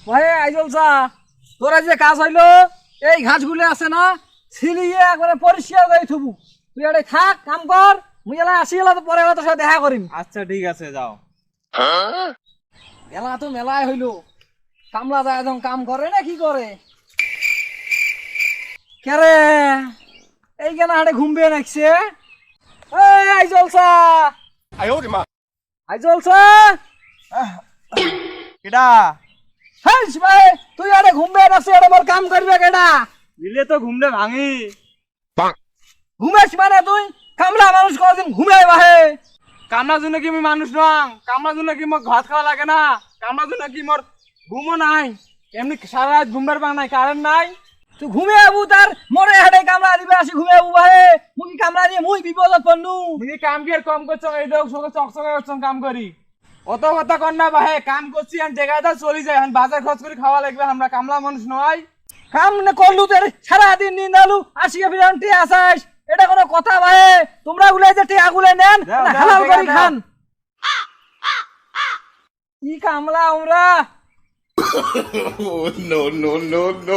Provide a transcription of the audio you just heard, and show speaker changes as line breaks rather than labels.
ভাই আইজল চা তোরা যে কাজ হইলো এই ঘাসগুলো আছে না ছিলিয়ে একবারে পরিষ্কার করে থুবু তুই এটা থাক কাম কর মুই এলা আসি এলা তো পরে তোর সাথে দেখা করিম।
আচ্ছা ঠিক আছে যাও।
মেলা তো মেলাই হইলো কামলা যায় একদম কাম করে না কি করে কেরে এই কেন হাটে ঘুমবে নাকছে এই আইজল চা আইজল চা
কেডা
হ্যাঁ ভাই তুই আরে ঘুমবে নাকছে এটা বল কাম করবে কেডা
দিলে তো ঘুমলে ভাঙি।
ঘুমেছ মানে তুই কামলা মানুষ কোনদিন ঘুমাই বাহে
কামলার জন্য কি আমি মানুষ নং? কামলার জন্য কি মোর ভাত খাওয়া লাগে না? কামলার জন্য কি মোর ঘুমও নাই? এমনি সারা রাত ঘুমবার পাং নাই, কারেন্ট নাই।
তুই ঘুমে আবু তার মরে হাটে কামলা দিবে আসি ঘুমে আবু বাহে মুই কামলা দিয়ে মুই বিপদত পড়নু
তুমি কাম কি আর কম করছো? এই দেখ সকাল চকচকে করছো কাম করি। অত কথা কর না বাহে, কাম করছি আমি টেকা দাও চলি যায়, এখন বাজার খরচ করে খাওয়া লাগবে, আমরা কামলা মানুষ নয়।
কাম না করলু তোর সারাদিন নিন্দালু আসিকে ফিরান্তি আসাস এটা কোনো কথা ভাই তোমরা গুলাই যে টিয়া গুলাই নেন
দাও, দাও,
হালাল
টিয়া
করে
দাও।
খান কি কামলা আমরা
Oh, no, no, no, no.